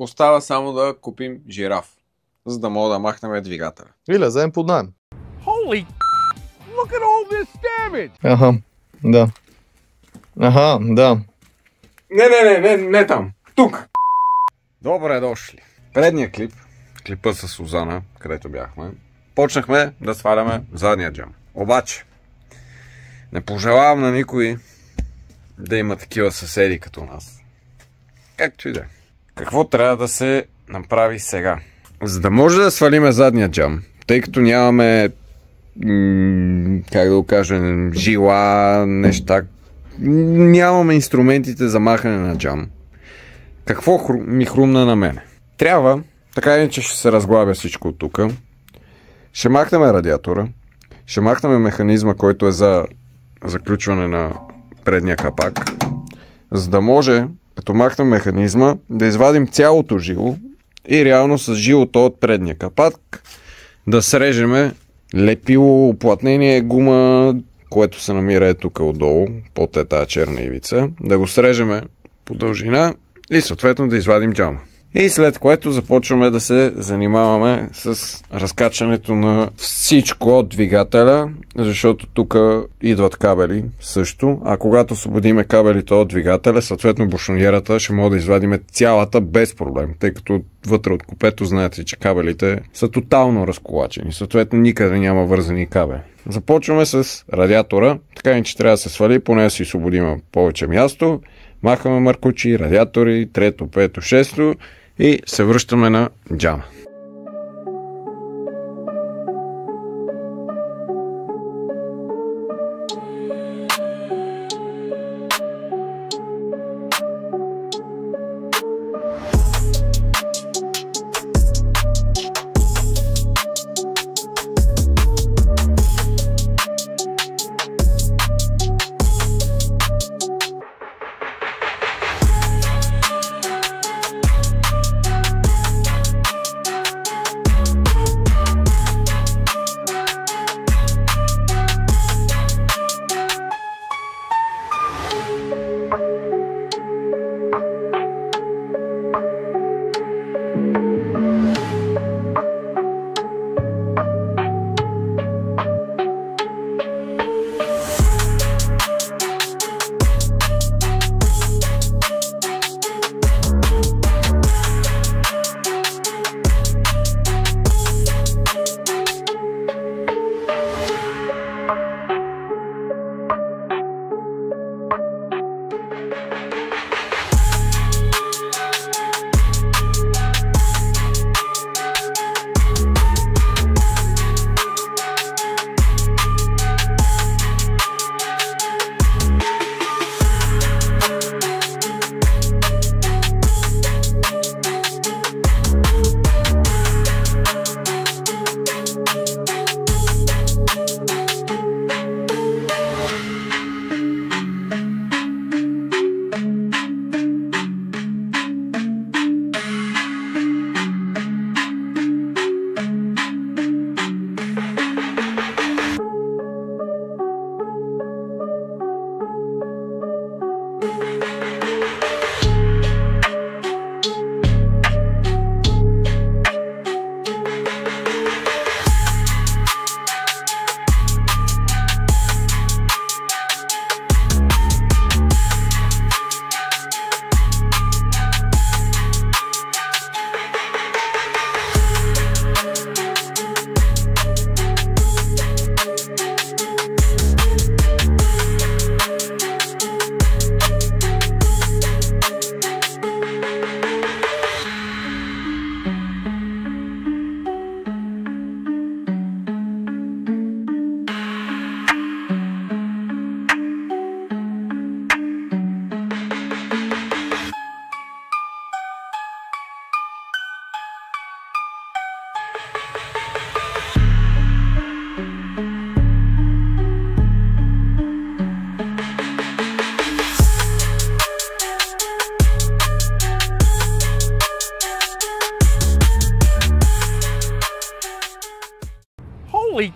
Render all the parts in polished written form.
Остава само да купим жираф, за да мога да махнем двигателя. Или вземем под наем. Holy look at all this damage! Аха, да. Аха, да. Не там. Тук. Добре дошли. Предния клипът с Сузана, където бяхме, почнахме да сваляме задния джам. Обаче, не пожелавам на никой да има такива съседи като нас. Както и да е. Какво трябва да се направи сега? За да може да свалиме задния джам, тъй като нямаме как да го кажем, жила, неща, нямаме инструментите за махане на джам. Какво ми хрумна на мене? Трябва, така иначе ще се разглабя всичко от тук. Ще махнем радиатора, ще махнем механизма, който е за заключване на предния капак, за да може, като махнем механизма, да извадим цялото жило и реално с жилото от предния капак да срежеме лепило, уплътнение, гума, което се намира тук отдолу, под тази черна ивица, да го срежеме по дължина и съответно да извадим джама. И след което започваме да се занимаваме с разкачането на всичко от двигателя, защото тук идват кабели също, а когато освободиме кабелите от двигателя, съответно бушоньерата ще може да извадиме цялата без проблем, тъй като вътре от купето знаете, че кабелите са тотално разколачени, съответно никъде няма вързани кабели. Започваме с радиатора, така и че трябва да се свали, поне да си освободим повече място, махаме маркучи, радиатори, трето, пето, шесто и се връщаме на джама. Holy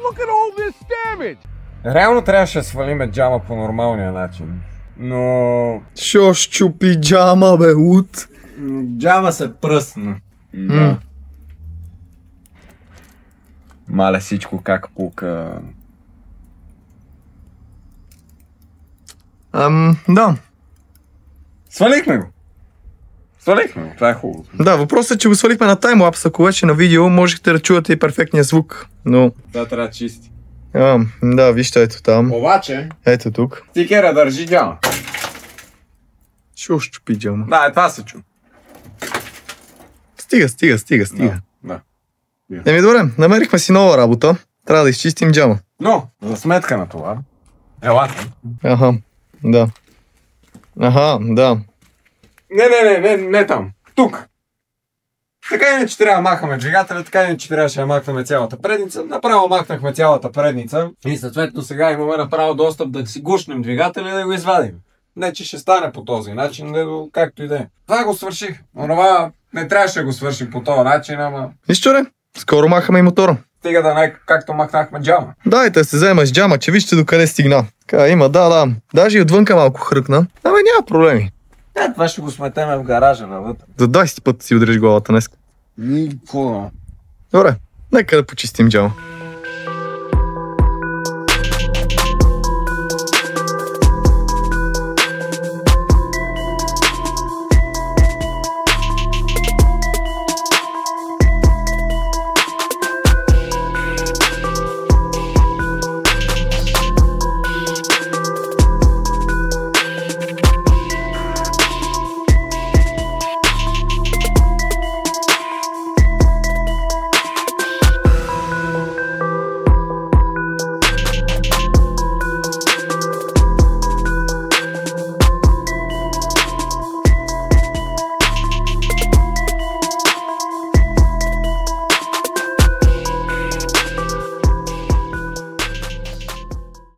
look at all this damage! Реално трябваше да свалиме джама по нормалния начин, но... Шо щупи джама, бе, ут? Джама се пръсна. Да. Мале всичко как пука. Да. Свалихме го. Това е хубаво. Да, въпросът е, че го свалихме на таймлапс, ако вече на видео можехте да чувате и перфектния звук, но... Това трябва да чисти. Да, вижте, ето там. Обаче, Ето тук. стикера държи джама. Ще ощупи джама. Да, това се чу. Стига. Да. Добре, намерихме си нова работа. Трябва да изчистим джама. Но, за сметка на това, елате. Да. Не там. Тук. Така иначе трябва да махаме двигателя, така иначе трябваше да махнем цялата предница. Направо махнахме цялата предница и съответно сега имаме направо достъп да си гушнем двигателя и да го извадим. Не, че ще стане по този начин, както и да е. Това го свърших. Онова не трябваше да го свършим по този начин, ама... Нищо не, скоро махаме и мотора. Стига да не както махнахме джама. Дайте се вземаш джама, че вижте докъде стигна. Така има, да. Даже и отвънка малко хръкна. Няма проблеми. Това ще го сметеме в гаража навътре. За 20 път си удреш главата днес. Никога. Добре, нека да почистим джама.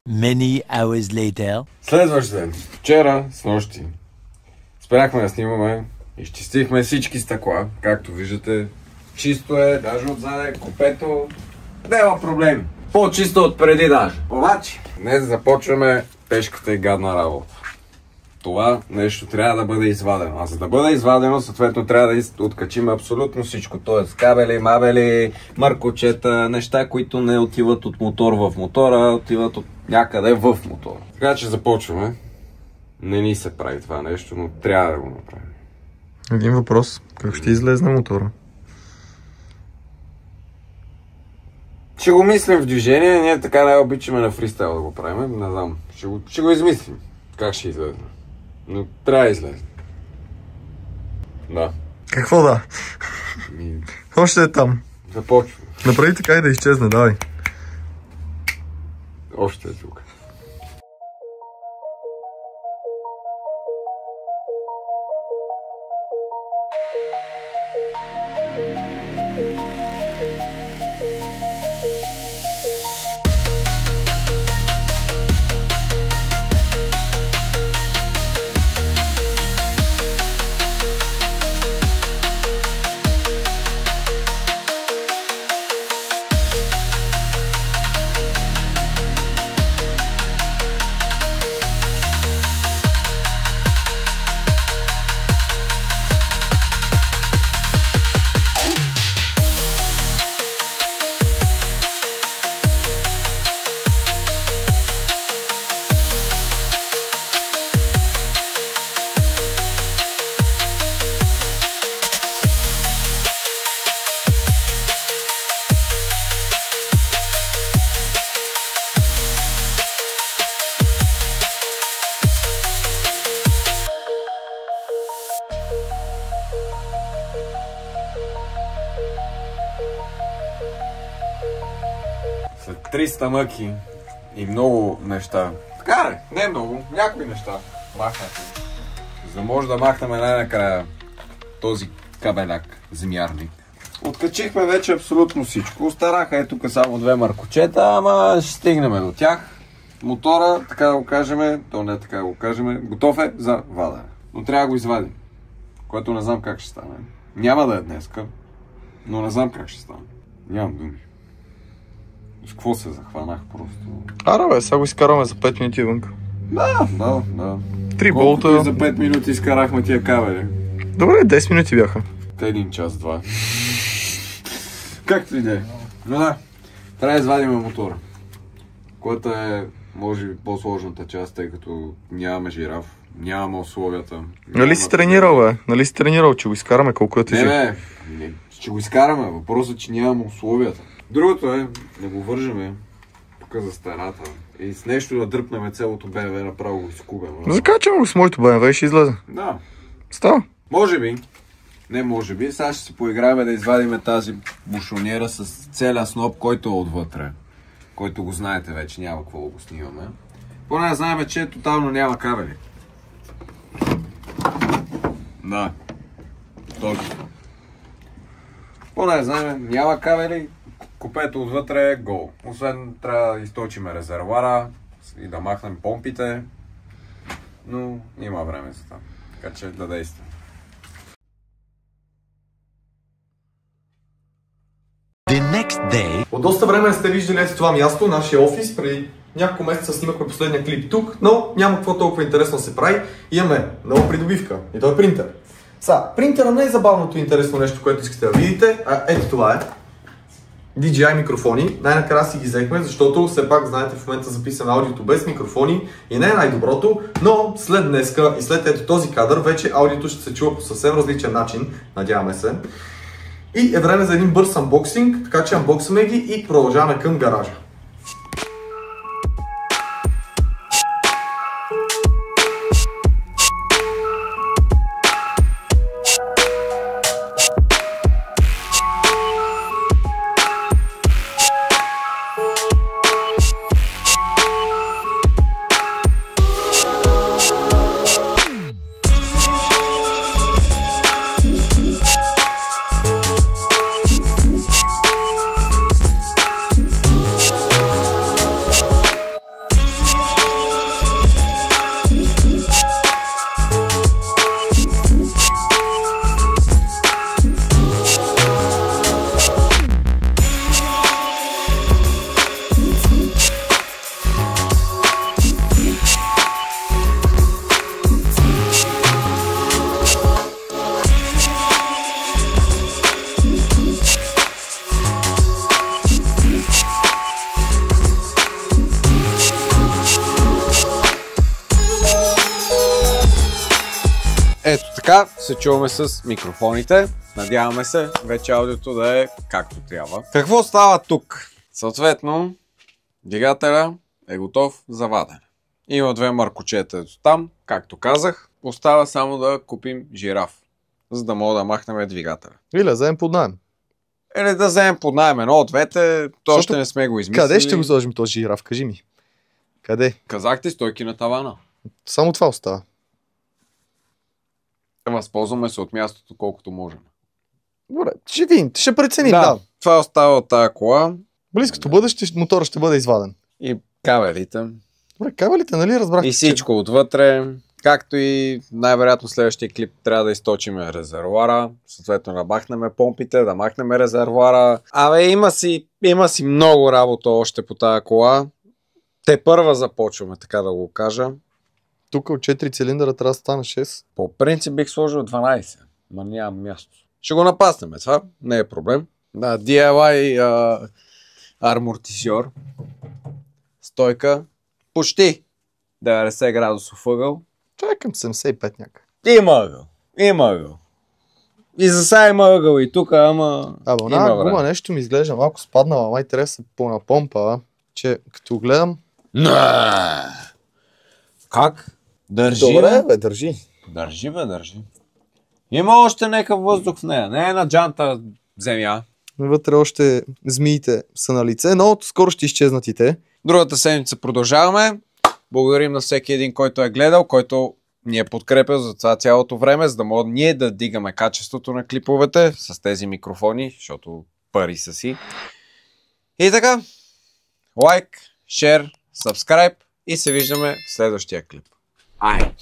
Many hours later. Следващ ден. Вчера, снощи, спряхме да снимаме, изчистихме всички стъкла, както виждате. Чисто е, даже отзаде, купето, няма проблеми. По-чисто от преди даже. Обаче, днес започваме тежката и гадна работа. Това нещо трябва да бъде извадено. А за да бъде извадено, съответно трябва да откачим абсолютно всичко. Т.е. кабели, мабели, маркочета, неща, които не отиват от мотор в мотора, отиват от някъде в мотора. Така че започваме. Не ни се прави това нещо, но трябва да го направим. Един въпрос. Как ще излезне мотора? Ще го мислим в движение, ние така не обичаме на фристайл да го правим. Не знам. Ще го измислим. Как ще излезне. Но трябва да излезе. Да. Какво да? Още е там. Започваме. Направи така и да изчезне, давай. Още е тук. След 300 мъки и много неща. Така не много, някои неща махнати. За да може да махнем най-накрая този кабеляк, земярник. Откачихме вече абсолютно всичко. Остараха е тук само 2 маркочета, ама ще стигнем до тях. Мотора, така да го кажем, то не така да го кажем, готов е за вадене. Но трябва да го извадим, което не знам как ще стане. Няма да е днеска, но не знам как ще стане. Нямам думи. С какво се захванах просто? Ара бе, сега го изкарваме за 5 минути вънка. Да. 3 болта. За 5 минути изкарахме тия кабели. Добре, 10 минути бяха. Те 1 час, 2. Както и да е. Но да, трябва да извадим мотора. Което е, може би, по-сложната част, тъй като нямаме жираф, нямаме условията. Нали си тренирал, бе? Нали си тренирал, че го изкараме колко е тежи? Не, ще го изкараме. Въпросът е, че нямаме условията. Другото е да го вържеме тук за стената и с нещо да дръпнем цялото БМВ, направо го изкубем. Закачаме го с моето БМВ и ще излезе. Да. Става. Може би. Не може би. Сега ще си поиграем да извадим тази бушонера с целия сноп, който е отвътре. Който го знаете вече, няма какво да го снимаме. Поне да знаем, че тотално няма кабели. Да. Точно. Поне да знаем, няма кабели, купето отвътре е гол. Освен трябва да източим резервуара и да махнем помпите. Но има време за това. Така че да действаме. От доста време сте виждали ето това място, нашия офис. Преди няколко месеца снимахме последния клип тук, но няма какво толкова интересно се прави. Имаме нова придобивка и той е принтер. Принтера не е забавното интересно нещо, което искате да видите, а ето това е. DJI микрофони. Най-накрая си ги взехме, защото все пак, знаете, в момента записвам аудиото без микрофони и не е най-доброто, но след днеска и след ето този кадър, вече аудиото ще се чува по съвсем различен начин, надяваме се. И е време за един бърз анбоксинг, така че анбоксваме ги и продължаваме към гаража. Ето така се чуваме с микрофоните. Надяваме се вече аудиото да е както трябва. Какво става тук? Съответно, двигателя е готов за вадене. Има две маркочета ето там, както казах. Остава само да купим жираф, за да мога да махнем двигателя. Или да вземем под наем. Или да вземем под наем едно от двете, то още не сме го измислили. Къде ще го сложим този жираф? Кажи ми. Къде? Казахте стойки на тавана. Само това остава. Възползваме се от мястото колкото можем. Добре, ще видим, ще преценим. Да. Това остава от тази кола. Близкото бъдеще мотора ще бъде изваден. И кабелите. Добре, кабелите, нали разбрахте? И всичко отвътре. Както и най-вероятно следващия клип трябва да източим резервуара. Съответно да махнем помпите, да махнем резервуара. Абе, има си много работа още по тази кола. Те първа започваме, така да го кажа. Тук от 4 цилиндъра трябва да стане 6. По принцип бих сложил 12, но нямам място. Ще го напаснем, това не е проблем. Да, DIY амортисьор. Стойка. Почти 90 градусов ъгъл. Чакам 75 някак. Има ъгъл. И за сега има ъгъл и тук, ама... Абе, гума нещо ми изглежда малко спаднала, май трябва да се понапомпа, че като гледам... Как? Държи. Добре, бе, държи. Държи. Има още някакъв въздух в нея. Не е на джанта земя. Вътре още змиите са на лице, но скоро ще изчезнат и те. Другата седмица продължаваме. Благодарим на всеки един, който е гледал, който ни е подкрепил за това цялото време, за да може ние да дигаме качеството на клиповете с тези микрофони, защото пари са си. И така, лайк, шер, сабскрайб и се виждаме в следващия клип. Ай!